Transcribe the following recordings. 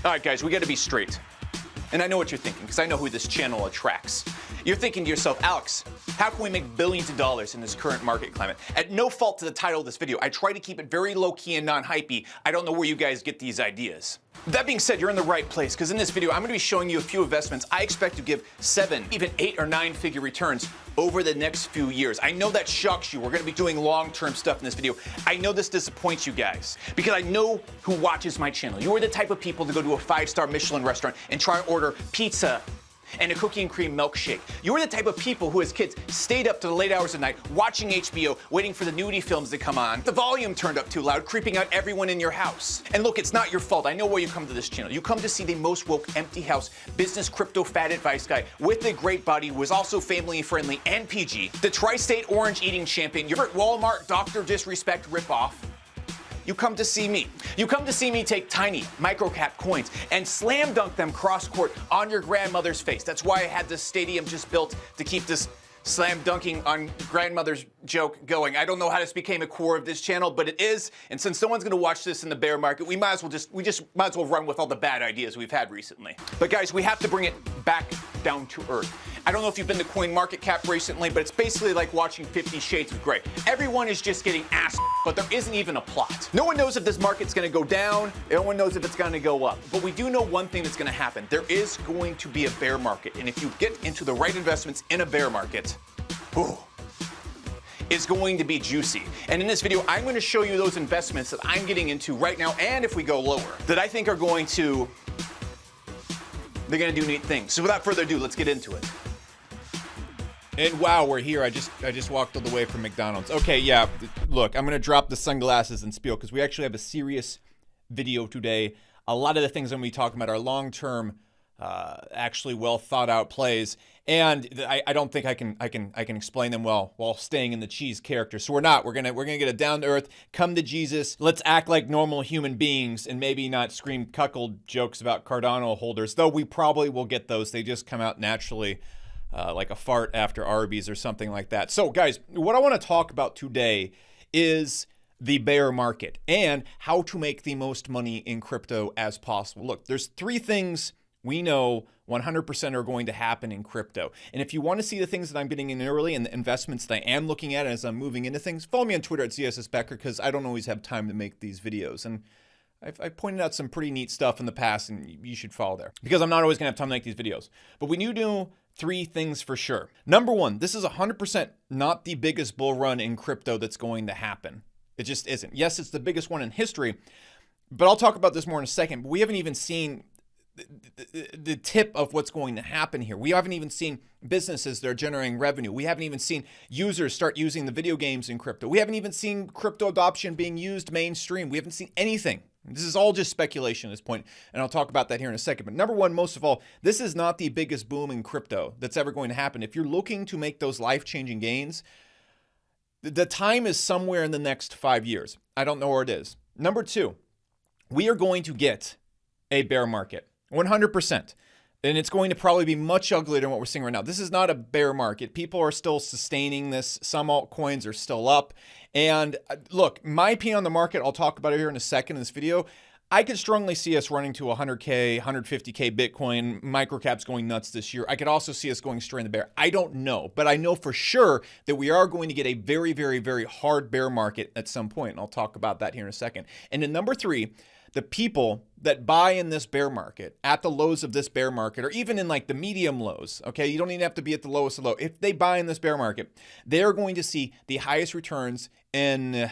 All right, guys, we got to be straight. And I know what you're thinking, because I know who this channel attracts. You're thinking to yourself, Alex, how can we make billions of dollars in this current market climate? At no fault to the title of this video, I try to keep it very low-key and non-hypey. I don't know where you guys get these ideas. That being said, you're in the right place, because in this video, I'm going to be showing you a few investments I expect to give 7, even 8 or 9-figure returns over the next few years. I know that shocks you. We're going to be doing long-term stuff in this video. I know this disappoints you guys, because I know who watches my channel. You are the type of people to go to a 5-star Michelin restaurant and try and order pizza and a cookie and cream milkshake. You're the type of people who as kids stayed up to the late hours of the night watching HBO, waiting for the nudie films to come on, the volume turned up too loud, creeping out everyone in your house. And look, it's not your fault. I know why you come to this channel. You come to see the most woke, empty house, business crypto fat advice guy with a great body who is also family friendly and PG, the tri-state orange eating champion, your Walmart Dr. Disrespect ripoff. You come to see me. You come to see me take tiny microcap coins and slam dunk them cross court on your grandmother's face. That's why I had this stadium just built to keep this slam dunking on grandmother's joke going. I don't know how this became a core of this channel, but it is. And since no one's going to watch this in the bear market, we might as well run with all the bad ideas we've had recently. But guys, we have to bring it back down to earth. I don't know if you've been to CoinMarketCap recently, but it's basically like watching 50 Shades of Grey. Everyone is just getting asked, but there isn't even a plot. No one knows if this market's going to go down. No one knows if it's going to go up. But we do know one thing that's going to happen. There is going to be a bear market. And if you get into the right investments in a bear market, it's going to be juicy. And in this video, I'm going to show you those investments that I'm getting into right now, and if we go lower, that I think are going to, they're going to do neat things. So without further ado, let's get into it. And wow, we're here. I just walked all the way from McDonald's. Okay, yeah, look, I'm going to drop the sunglasses and spiel because we actually have a serious video today. A lot of the things I'm going to be talking about are long-term, actually well thought out plays, and I don't think I can explain them well while staying in the cheese character. So we're not. We're gonna get it down to earth. Come to Jesus. Let's act like normal human beings and maybe not scream cuckold jokes about Cardano holders. Though we probably will get those. They just come out naturally, like a fart after Arby's or something like that. So guys, what I want to talk about today is the bear market and how to make the most money in crypto as possible. Look, there's 3 things we know 100% are going to happen in crypto. And if you want to see the things that I'm getting in early and the investments that I am looking at as I'm moving into things, follow me on Twitter at @CSSBecker because I don't always have time to make these videos. And I've pointed out some pretty neat stuff in the past, and you should follow there because I'm not always going to have time to make these videos. But we do know 3 things for sure. Number 1, this is 100% not the biggest bull run in crypto that's going to happen. It just isn't. Yes, it's the biggest one in history, but I'll talk about this more in a second. But we haven't even seen the tip of what's going to happen here. We haven't even seen businesses that are generating revenue. We haven't even seen users start using the video games in crypto. We haven't even seen crypto adoption being used mainstream. We haven't seen anything. This is all just speculation at this point, and I'll talk about that here in a second. But number 1, most of all, this is not the biggest boom in crypto that's ever going to happen. If you're looking to make those life-changing gains, the time is somewhere in the next 5 years. I don't know where it is. Number 2, we are going to get a bear market. 100%. And it's going to probably be much uglier than what we're seeing right now. This is not a bear market. People are still sustaining this. Some altcoins are still up. And look, my opinion on the market, I'll talk about it here in a second in this video. I could strongly see us running to 100K, 150K Bitcoin, microcaps going nuts this year. I could also see us going straight in the bear. I don't know, but I know for sure that we are going to get a very, very, very hard bear market at some point. And I'll talk about that here in a second. And then number 3, the people that buy in this bear market at the lows of this bear market, or even in like the medium lows, okay, you don't even have to be at the lowest of low. If they buy in this bear market, they're going to see the highest returns in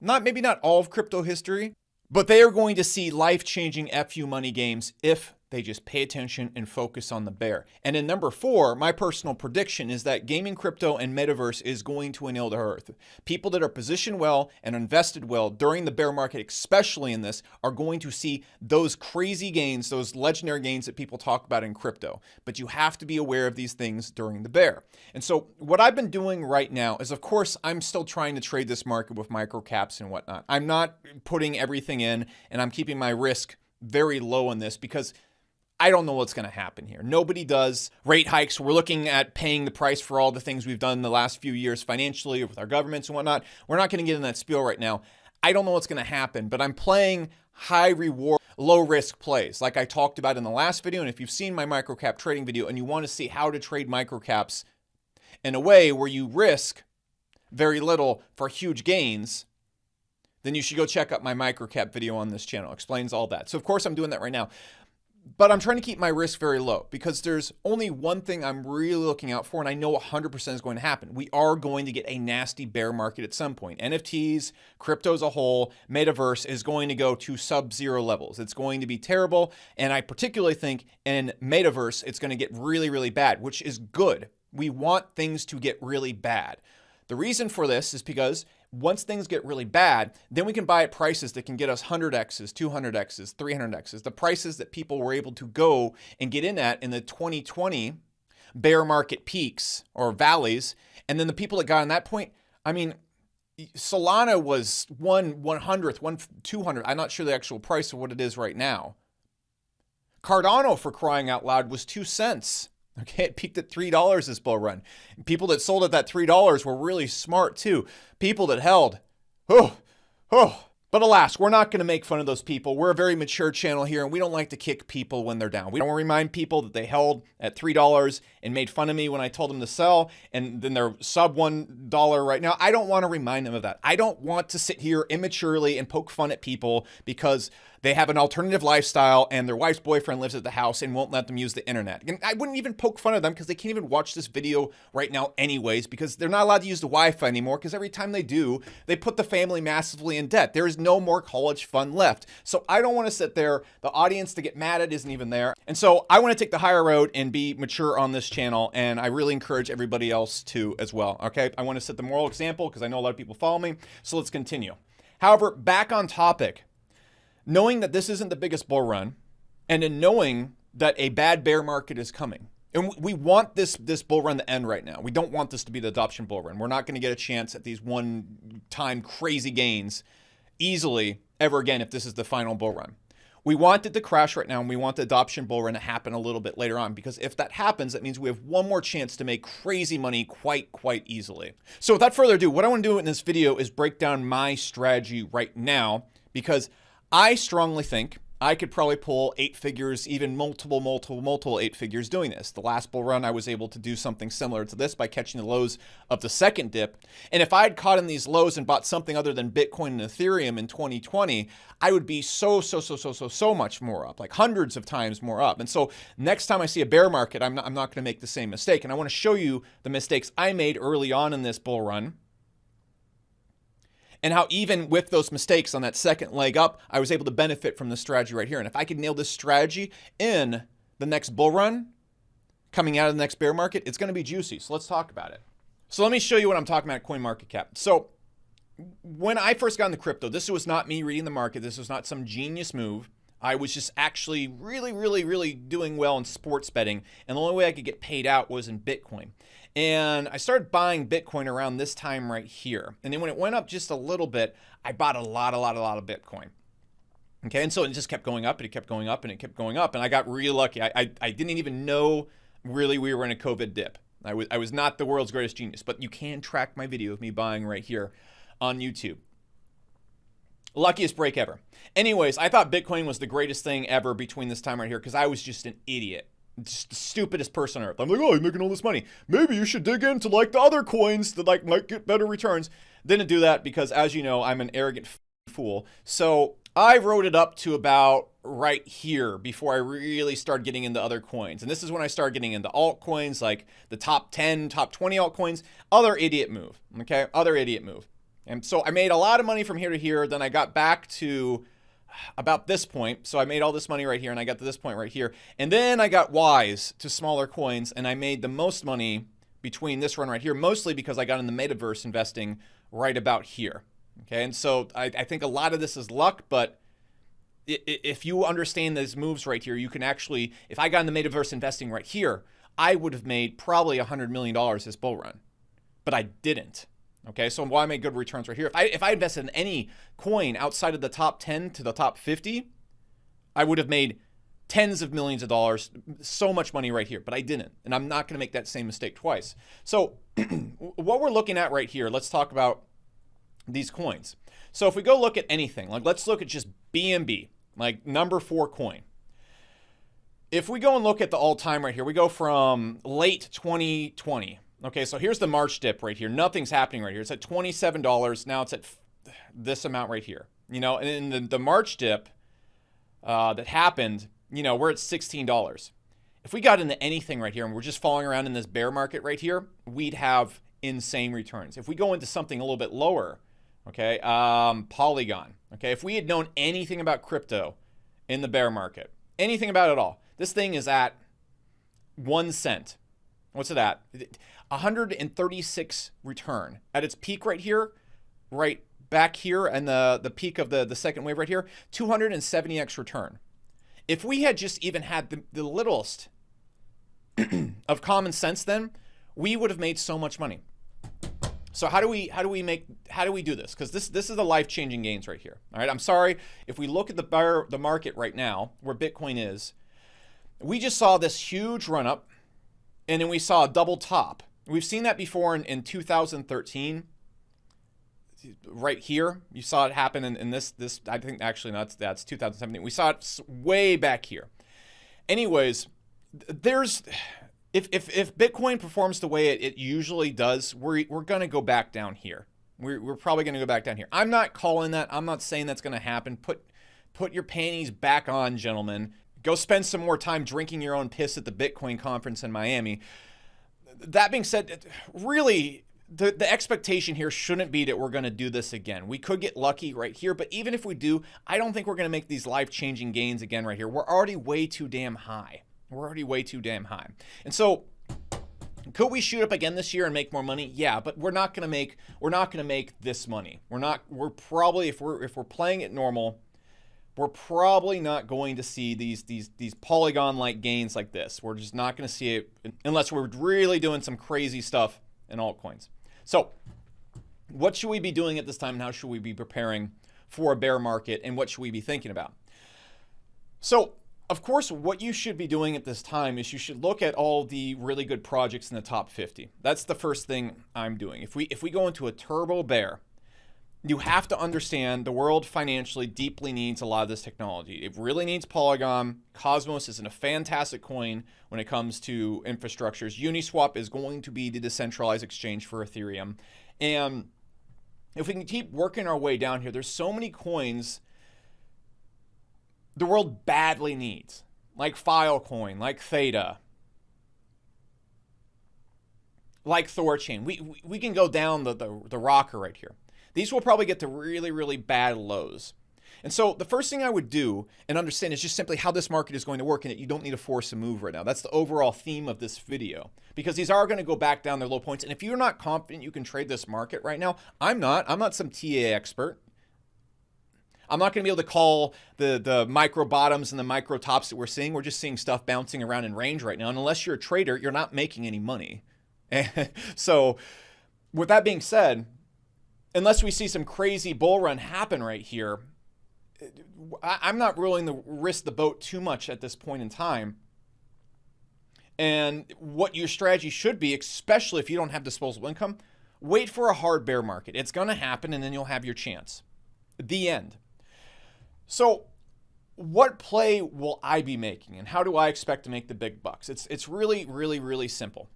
maybe not all of crypto history, but they are going to see life-changing FU money games if they just pay attention and focus on the bear. And in number 4, my personal prediction is that gaming crypto and Metaverse is going to inhale the earth. People that are positioned well and invested well during the bear market, especially in this, are going to see those crazy gains, those legendary gains that people talk about in crypto. But you have to be aware of these things during the bear. And so what I've been doing right now is, of course, I'm still trying to trade this market with microcaps and whatnot. I'm not putting everything in, and I'm keeping my risk very low in this because I don't know what's going to happen here. Nobody does. Rate hikes, we're looking at paying the price for all the things we've done in the last few years financially with our governments and whatnot. We're not going to get in that spiel right now. I don't know what's going to happen, but I'm playing high reward. low risk plays like I talked about in the last video. And if you've seen my microcap trading video and you want to see how to trade microcaps in a way where you risk very little for huge gains, then you should go check out my microcap video on this channel. It explains all that. So of course I'm doing that right now. But I'm trying to keep my risk very low because there's only one thing I'm really looking out for, and I know 100% is going to happen. We are going to get a nasty bear market at some point. NFTs, crypto as a whole, Metaverse is going to go to sub-zero levels. It's going to be terrible, and I particularly think in Metaverse it's going to get really, really bad, which is good. We want things to get really bad. The reason for this is because once things get really bad, then we can buy at prices that can get us 100x's, 200x's, 300x's, the prices that people were able to go and get in at in the 2020 bear market peaks or valleys. And then the people that got on that point, I mean, Solana was 1/100th, 200. I'm not sure the actual price of what it is right now. Cardano, for crying out loud, was 2 cents. Okay, it peaked at $3 this bull run. People that sold at that $3 were really smart too. People that held, But alas, we're not going to make fun of those people. We're a very mature channel here, and we don't like to kick people when they're down. We don't want to remind people that they held at $3 and made fun of me when I told them to sell, and then they're sub $1 right now. I don't want to remind them of that. I don't want to sit here immaturely and poke fun at people because they have an alternative lifestyle and their wife's boyfriend lives at the house and won't let them use the internet. And I wouldn't even poke fun at them because they can't even watch this video right now anyways, because they're not allowed to use the Wi-Fi anymore, because every time they do, they put the family massively in debt. There is no more college fund left. So I don't want to sit there. The audience to get mad at isn't even there. And so I want to take the higher road and be mature on this channel. And I really encourage everybody else to as well. Okay. I want to set the moral example because I know a lot of people follow me. So let's continue. However, back on topic. Knowing that this isn't the biggest bull run, and in knowing that a bad bear market is coming, and we want this bull run to end right now. We don't want this to be the adoption bull run. We're not going to get a chance at these one-time crazy gains easily ever again if this is the final bull run. We want it to crash right now, and we want the adoption bull run to happen a little bit later on, because if that happens, that means we have one more chance to make crazy money quite easily. So without further ado, what I want to do in this video is break down my strategy right now, because I strongly think I could probably pull 8 figures, even multiple 8 figures doing this. The last bull run, I was able to do something similar to this by catching the lows of the second dip. And if I had caught in these lows and bought something other than Bitcoin and Ethereum in 2020, I would be so much more up, like hundreds of times more up. And so next time I see a bear market, I'm not going to make the same mistake. And I want to show you the mistakes I made early on in this bull run, and how even with those mistakes on that second leg up, I was able to benefit from this strategy right here. And if I could nail this strategy in the next bull run, coming out of the next bear market, it's going to be juicy. So let's talk about it. So let me show you what I'm talking about at CoinMarketCap. So when I first got into crypto, this was not me reading the market. This was not some genius move. I was just actually really doing well in sports betting. And the only way I could get paid out was in Bitcoin. And I started buying Bitcoin around this time right here. And then when it went up just a little bit, I bought a lot of Bitcoin. Okay, and so it just kept going up, and it kept going up, and it kept going up. And I got really lucky. I didn't even know really we were in a COVID dip. I was not the world's greatest genius, but you can track my video of me buying right here on YouTube. Luckiest break ever. Anyways, I thought Bitcoin was the greatest thing ever between this time right here because I was just an idiot. Just the stupidest person on earth. I'm like, oh, you're making all this money. Maybe you should dig into like the other coins that like might get better returns. Didn't do that because, as you know, I'm an arrogant fool. So I wrote it up to about right here before I really started getting into other coins. And this is when I started getting into altcoins, like the top 10, top 20 altcoins. Other idiot move. Okay, other idiot move. And so I made a lot of money from here to here. Then I got back to about this point. So I made all this money right here, and I got to this point right here. And then I got wise to smaller coins, and I made the most money between this run right here, mostly because I got in the Metaverse investing right about here. Okay, and so I think a lot of this is luck, but if you understand these moves right here, you can actually, if I got in the Metaverse investing right here, I would have made probably $100 million this bull run, but I didn't. Okay, so why make good returns right here? If I invested in any coin outside of the top 10 to the top 50, I would have made tens of millions of dollars, so much money right here, but I didn't. And I'm not going to make that same mistake twice. So what we're looking at right here, let's talk about these coins. So if we go look at anything, like let's look at just BNB. like number 4 coin. If we go and look at the all-time right here, we go from late 2020. Okay, so here's the March dip right here. Nothing's happening right here. It's at $27. Now it's at this amount right here. You know, and in the March dip that happened, you know, we're at $16. If we got into anything right here and we're just falling around in this bear market right here, we'd have insane returns. If we go into something a little bit lower, okay, Polygon, okay, if we had known anything about crypto in the bear market, anything about it all, this thing is at 1 cent. What's it at? 136 return. At its peak right here, right back here, and the peak of the second wave right here, 270x return. If we had just even had the littlest of common sense, then we would have made so much money. So how do we do this? Because this is the life-changing gains right here. All right, I'm sorry if we look at the market right now where Bitcoin is. We just saw this huge run up, and then we saw a double top. We've seen that before in 2013. Right here, you saw it happen in this. I think actually that's 2017. We saw it way back here. Anyways, if Bitcoin performs the way it usually does, we're gonna go back down here. We're probably gonna go back down here. I'm not calling that. I'm not saying that's gonna happen. Put your panties back on, gentlemen. Go spend some more time drinking your own piss at the Bitcoin conference in Miami. That being said, really, the expectation here shouldn't be that we're going to do this again. We could get lucky right here, but even if we do, I don't think we're going to make these life-changing gains again right here. We're already way too damn high. And so, could we shoot up again this year and make more money? Yeah, but we're not going to make this money. We're probably, if we're playing it normal, we're probably not going to see these Polygon-like gains like this. We're just not going to see it unless we're really doing some crazy stuff in altcoins. So what should we be doing at this time, and how should we be preparing for a bear market, and what should we be thinking about? So, of course, what you should be doing at this time is you should look at all the really good projects in the top 50. That's the first thing I'm doing. If we go into a turbo bear, you have to understand the world financially deeply needs a lot of this technology. It really needs Polygon. Cosmos is a fantastic coin when it comes to infrastructures. Uniswap is going to be the decentralized exchange for Ethereum. And if we can keep working our way down here, there's so many coins the world badly needs, like Filecoin, like Theta, like Thorchain. We can go down the rocker right here. These will probably get to really, really bad lows. And so the first thing I would do and understand is just simply how this market is going to work, and that you don't need to force a move right now. That's the overall theme of this video, because these are going to go back down their low points. And if you're not confident you can trade this market right now, I'm not some TA expert. I'm not going to be able to call the micro bottoms and the micro tops that we're seeing. We're just seeing stuff bouncing around in range right now. And unless you're a trader, you're not making any money. And so with that being said, unless we see some crazy bull run happen right here, I'm not willing to risk the boat too much at this point in time. And what your strategy should be, especially if you don't have disposable income, wait for a hard bear market. It's going to happen, and then you'll have your chance. The end. So what play will I be making, and how do I expect to make the big bucks? It's really, really, really simple.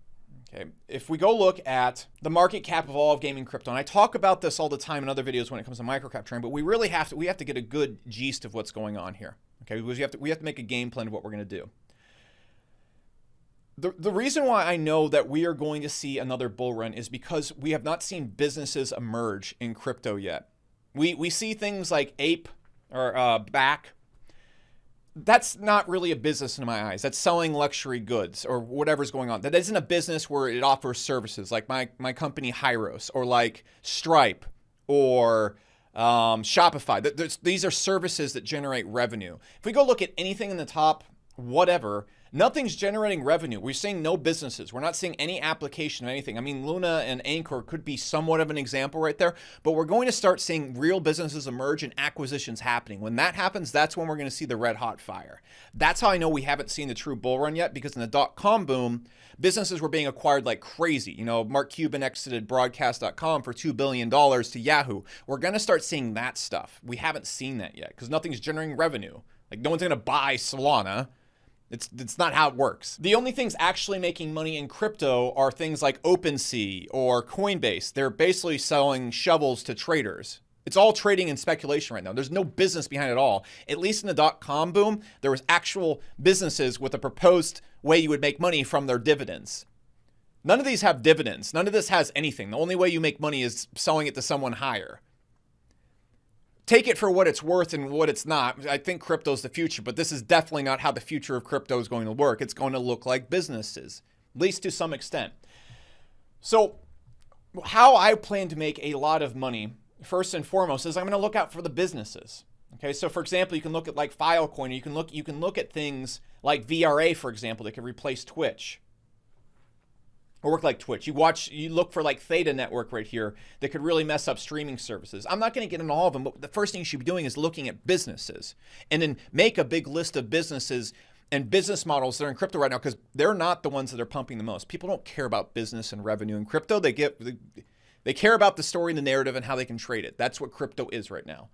Okay, if we go look at the market cap of all of gaming crypto, and I talk about this all the time in other videos when it comes to microcap trading, but we really have to get a good gist of what's going on here. Okay, because we have to make a game plan of what we're going to do. The reason why I know that we are going to see another bull run is because we have not seen businesses emerge in crypto yet. We see things like Ape or Back. That's not really a business in my eyes. That's selling luxury goods or whatever's going on. That isn't a business where it offers services like my company Hyros, or like Stripe, or Shopify. These are services that generate revenue. If we go look at anything in the top, whatever, nothing's generating revenue. We're seeing no businesses. We're not seeing any application of anything. I mean, Luna and Anchor could be somewhat of an example right there, but we're going to start seeing real businesses emerge and acquisitions happening. When that happens, that's when we're going to see the red hot fire. That's how I know we haven't seen the true bull run yet, because in the dot-com boom, businesses were being acquired like crazy. You know, Mark Cuban exited broadcast.com for $2 billion to Yahoo. We're going to start seeing that stuff. We haven't seen that yet because nothing's generating revenue. Like, no one's going to buy Solana. It's not how it works. The only things actually making money in crypto are things like OpenSea or Coinbase. They're basically selling shovels to traders. It's all trading and speculation right now. There's no business behind it all. At least in the dot-com boom, there was actual businesses with a proposed way you would make money from their dividends. None of these have dividends. None of this has anything. The only way you make money is selling it to someone higher. Take it for what it's worth and what it's not. I think crypto's the future, but this is definitely not how the future of crypto is going to work. It's going to look like businesses, at least to some extent. So how I plan to make a lot of money, first and foremost, is I'm going to look out for the businesses. Okay, so for example, you can look at like Filecoin, or you can look at things like VRA, for example, that can replace Twitch. Or work like Twitch. You look for like Theta Network right here that could really mess up streaming services. I'm not going to get into all of them, but the first thing you should be doing is looking at businesses and then make a big list of businesses and business models that are in crypto right now, because they're not the ones that are pumping the most. People don't care about business and revenue in crypto. They care about the story and the narrative and how they can trade it. That's what crypto is right now.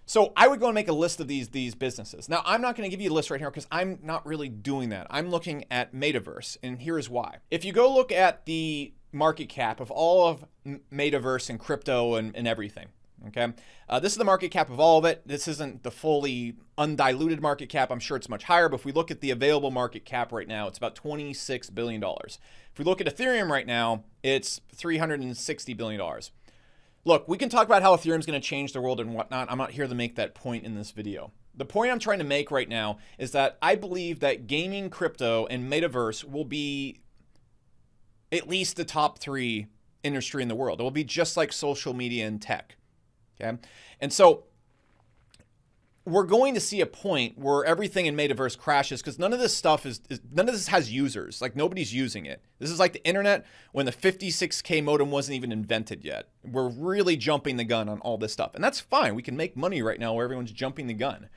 So I would go and make a list of these businesses. Now, I'm not going to give you a list right here because I'm not really doing that. I'm looking at Metaverse, and here's why. If you go look at the market cap of all of Metaverse and crypto and everything, okay? This is the market cap of all of it. This isn't the fully undiluted market cap. I'm sure it's much higher, but if we look at the available market cap right now, it's about $26 billion. If we look at Ethereum right now, it's $360 billion. Look, we can talk about how Ethereum is going to change the world and whatnot. I'm not here to make that point in this video. The point I'm trying to make right now is that I believe that gaming, crypto, and Metaverse will be at least the top 3 industry in the world. It will be just like social media and tech. Okay? And so we're going to see a point where everything in Metaverse crashes because none of this stuff none of this has users. Like, nobody's using it. This is like the internet when the 56K modem wasn't even invented yet. We're really jumping the gun on all this stuff. And that's fine. We can make money right now where everyone's jumping the gun.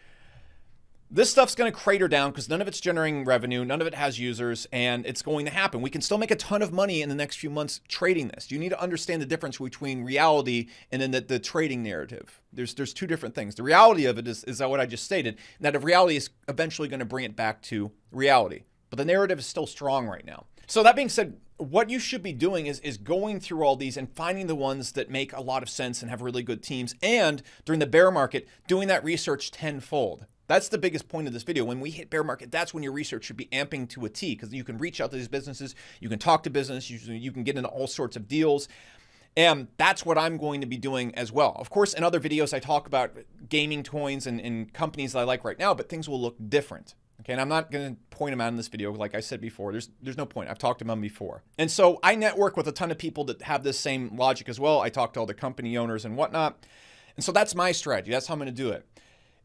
This stuff's going to crater down because none of it's generating revenue, none of it has users, and it's going to happen. We can still make a ton of money in the next few months trading this. You need to understand the difference between reality and then the trading narrative. There's 2 different things. The reality of it is what I just stated, that if reality is eventually going to bring it back to reality. But the narrative is still strong right now. So that being said, what you should be doing is going through all these and finding the ones that make a lot of sense and have really good teams, and during the bear market, doing that research tenfold. That's the biggest point of this video. When we hit bear market, that's when your research should be amping to a T, because you can reach out to these businesses, you can talk to business, you can get into all sorts of deals. And that's what I'm going to be doing as well. Of course, in other videos, I talk about gaming coins and companies that I like right now, but things will look different. Okay, and I'm not going to point them out in this video. Like I said before, there's no point. I've talked to them before. And so I network with a ton of people that have this same logic as well. I talk to all the company owners and whatnot. And so that's my strategy. That's how I'm going to do it.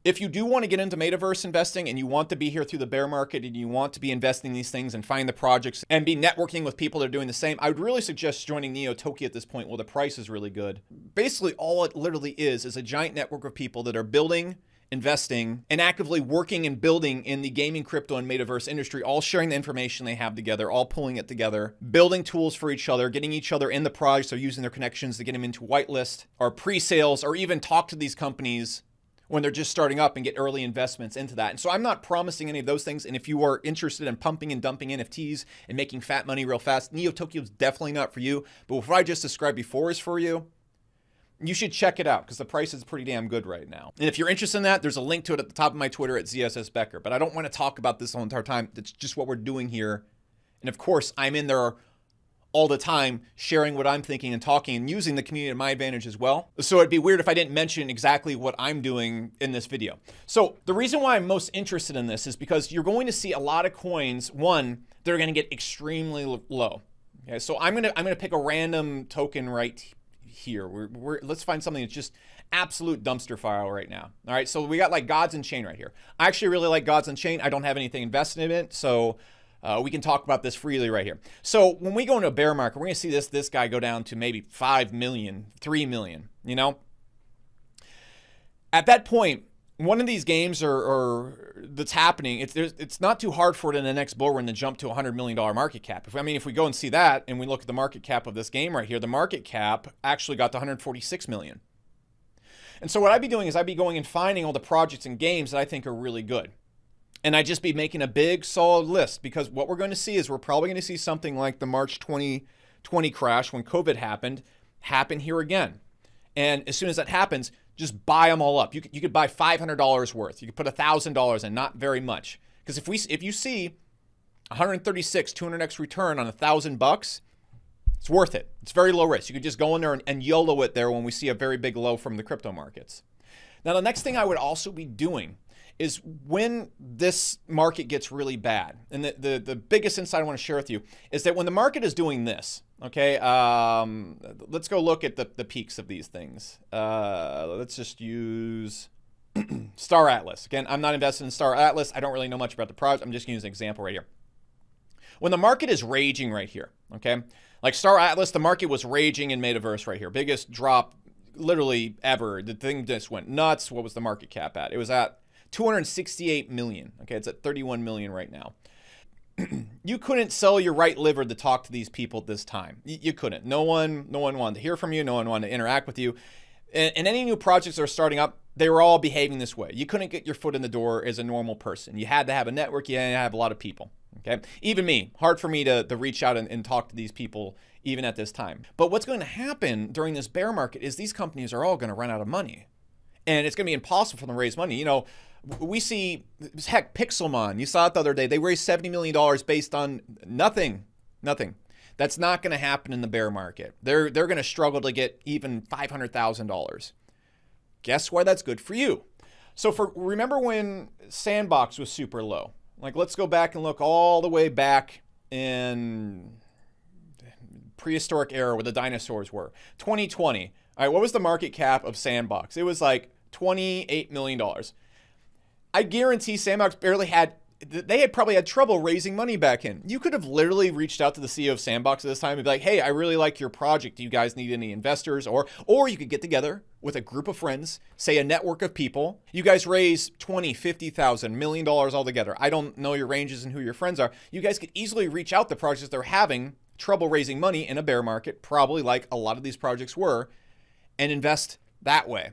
If you do want to get into Metaverse investing and you want to be here through the bear market and you want to be investing in these things and find the projects and be networking with people that are doing the same, I would really suggest joining Neo-Toki at this point. Well, the price is really good. Basically, all it literally is a giant network of people that are building, investing, and actively working and building in the gaming, crypto, and Metaverse industry, all sharing the information they have together, all pulling it together, building tools for each other, getting each other in the projects, or using their connections to get them into whitelist or pre-sales, or even talk to these companies when they're just starting up and get early investments into that. And so I'm not promising any of those things. And if you are interested in pumping and dumping NFTs and making fat money real fast, Neo-Toki is definitely not for you. But what I just described before is for you. You should check it out because the price is pretty damn good right now. And if you're interested in that, there's a link to it at the top of my Twitter at ZSS Becker. But I don't want to talk about this the whole entire time. That's just what we're doing here. And of course, I'm in there all the time sharing what I'm thinking and talking and using the community to my advantage as well. So it'd be weird if I didn't mention exactly what I'm doing in this video. So the reason why I'm most interested in this is because you're going to see a lot of coins, one, that are going to get extremely low. Okay, so I'm gonna pick a random token right here. Let's find something that's just absolute dumpster fire right now. All right, so we got like Gods and Chain right here. I actually really like Gods and Chain. I don't have anything invested in it, so we can talk about this freely right here. So when we go into a bear market, we're going to see this guy go down to maybe 5 million, 3 million, you know? At that point, one of these games that's happening, it's not too hard for it in the next bull run to jump to a $100 million market cap. If we go and see that and we look at the market cap of this game right here, the market cap actually got to 146 million. And so what I'd be doing is I'd be going and finding all the projects and games that I think are really good. And I'd just be making a big solid list, because what we're going to see is we're probably going to see something like the March 2020 crash when COVID happened happen here again. And as soon as that happens, just buy them all up. You could buy $500 worth. You could put $1,000 in, not very much. Because if you see 136 200x return on $1,000, it's worth it. It's very low risk. You could just go in there and YOLO it there when we see a very big low from the crypto markets. Now, the next thing I would also be doing is when this market gets really bad, and the biggest insight I want to share with you is that when the market is doing this, okay, let's go look at the peaks of these things. Let's just use Star Atlas. Again, I'm not invested in Star Atlas. I don't really know much about the project. I'm just going to use an example right here. When the market is raging right here, okay, like Star Atlas, the market was raging in Metaverse right here. Biggest drop literally ever. The thing just went nuts. What was the market cap at? It was at 268 million. Okay, it's at 31 million right now. You couldn't sell your right liver to talk to these people at this time. You couldn't. No one wanted to hear from you. No one wanted to interact with you. And any new projects that are starting up, they were all behaving this way. You couldn't get your foot in the door as a normal person. You had to have a network. You had to have a lot of people. Okay, even me, hard for me to reach out and talk to these people even at this time. But what's going to happen during this bear market is these companies are all going to run out of money, and it's going to be impossible for them to raise money. You know, we see, heck, Pixelmon, you saw it the other day. They raised $70 million based on nothing. That's not going to happen in the bear market. They're going to struggle to get even $500,000. Guess why that's good for you? So remember when Sandbox was super low? Like, let's go back and look all the way back in prehistoric era where the dinosaurs were. 2020. All right, what was the market cap of Sandbox? It was like $28 million. I guarantee Sandbox they had probably had trouble raising money back in. You could have literally reached out to the CEO of Sandbox at this time and be like, hey, I really like your project. Do you guys need any investors? Or you could get together with a group of friends, say a network of people. You guys raise $20,000, $50,000, $1 million all together. I don't know your ranges and who your friends are. You guys could easily reach out to projects that are having trouble raising money in a bear market, probably like a lot of these projects were, and invest that way.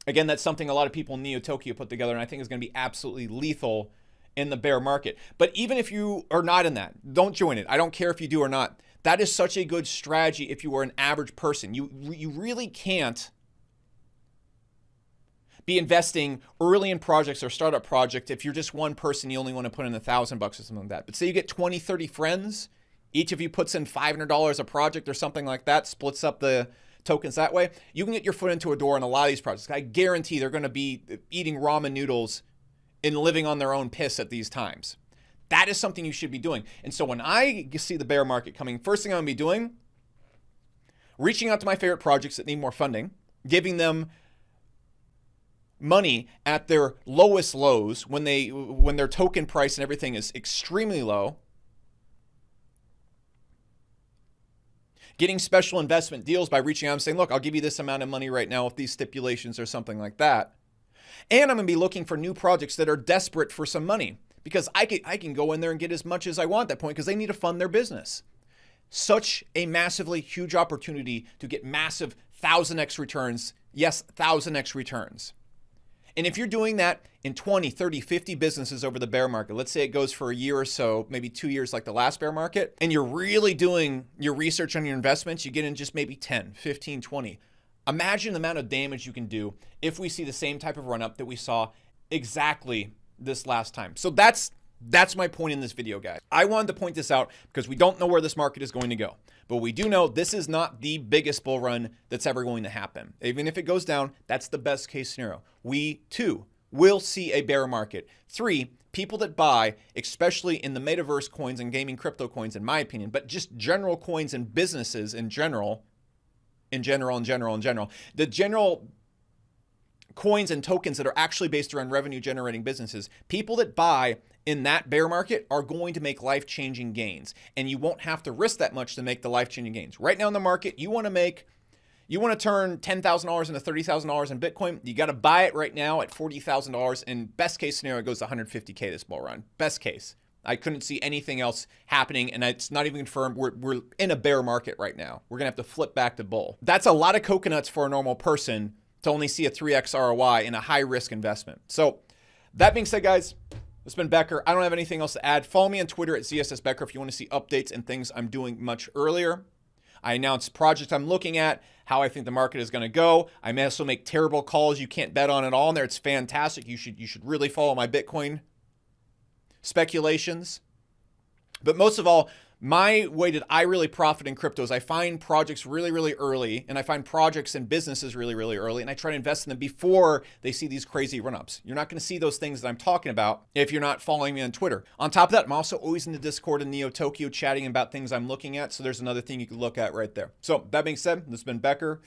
Again, that's something a lot of people in Neo Tokyo put together, and I think is going to be absolutely lethal in the bear market. But even if you are not in that, don't join it. I don't care if you do or not. That is such a good strategy if you are an average person. You really can't be investing early in projects or startup projects. If you're just one person, you only want to put in $1,000 or something like that. But say you get 20, 30 friends, each of you puts in $500 a project or something like that, splits up the tokens that way, you can get your foot into a door in a lot of these projects. I guarantee they're going to be eating ramen noodles and living on their own piss at these times. That is something you should be doing. And so when I see the bear market coming, first thing I'm going to be doing, reaching out to my favorite projects that need more funding, giving them money at their lowest lows when their token price and everything is extremely low, getting special investment deals by reaching out and saying, look, I'll give you this amount of money right now with these stipulations or something like that. And I'm going to be looking for new projects that are desperate for some money, because I can go in there and get as much as I want at that point because they need to fund their business. Such a massively huge opportunity to get massive 1,000x returns. Yes, 1,000x returns. And if you're doing that in 20, 30, 50 businesses over the bear market, let's say it goes for a year or so, maybe 2 years like the last bear market, and you're really doing your research on your investments, you get in just maybe 10, 15, 20. Imagine the amount of damage you can do if we see the same type of run-up that we saw exactly this last time. So that's my point in this video, guys. I wanted to point this out because we don't know where this market is going to go. But we do know this is not the biggest bull run that's ever going to happen. Even if it goes down, that's the best case scenario. We, too, will see a bear market. 3, people that buy, especially in the metaverse coins and gaming crypto coins, in my opinion, but just general coins and businesses in general, the general coins and tokens that are actually based around revenue generating businesses, people that buy in that bear market are going to make life-changing gains, and you won't have to risk that much to make the life-changing gains. Right now in the market, you want to turn $10,000 into $30,000 in Bitcoin, you got to buy it right now at $40,000, and best case scenario, it goes to $150K this bull run. Best case. I couldn't see anything else happening, and it's not even confirmed. We're in a bear market right now. We're going to have to flip back to bull. That's a lot of coconuts for a normal person to only see a 3x ROI in a high-risk investment. So that being said, guys, it's been Becker. I don't have anything else to add. Follow me on Twitter at ZSSBecker if you want to see updates and things I'm doing much earlier. I announce projects I'm looking at, how I think the market is going to go. I may also make terrible calls you can't bet on at all in there. It's fantastic. You should really follow my Bitcoin speculations. But most of all, my way that I really profit in crypto is I find projects really, really early, and I find projects and businesses really, really early, and I try to invest in them before they see these crazy run-ups. You're not going to see those things that I'm talking about if you're not following me on Twitter. On top of that, I'm also always in the Discord in Neo Tokyo chatting about things I'm looking at, so there's another thing you can look at right there. So that being said, this has been Becker.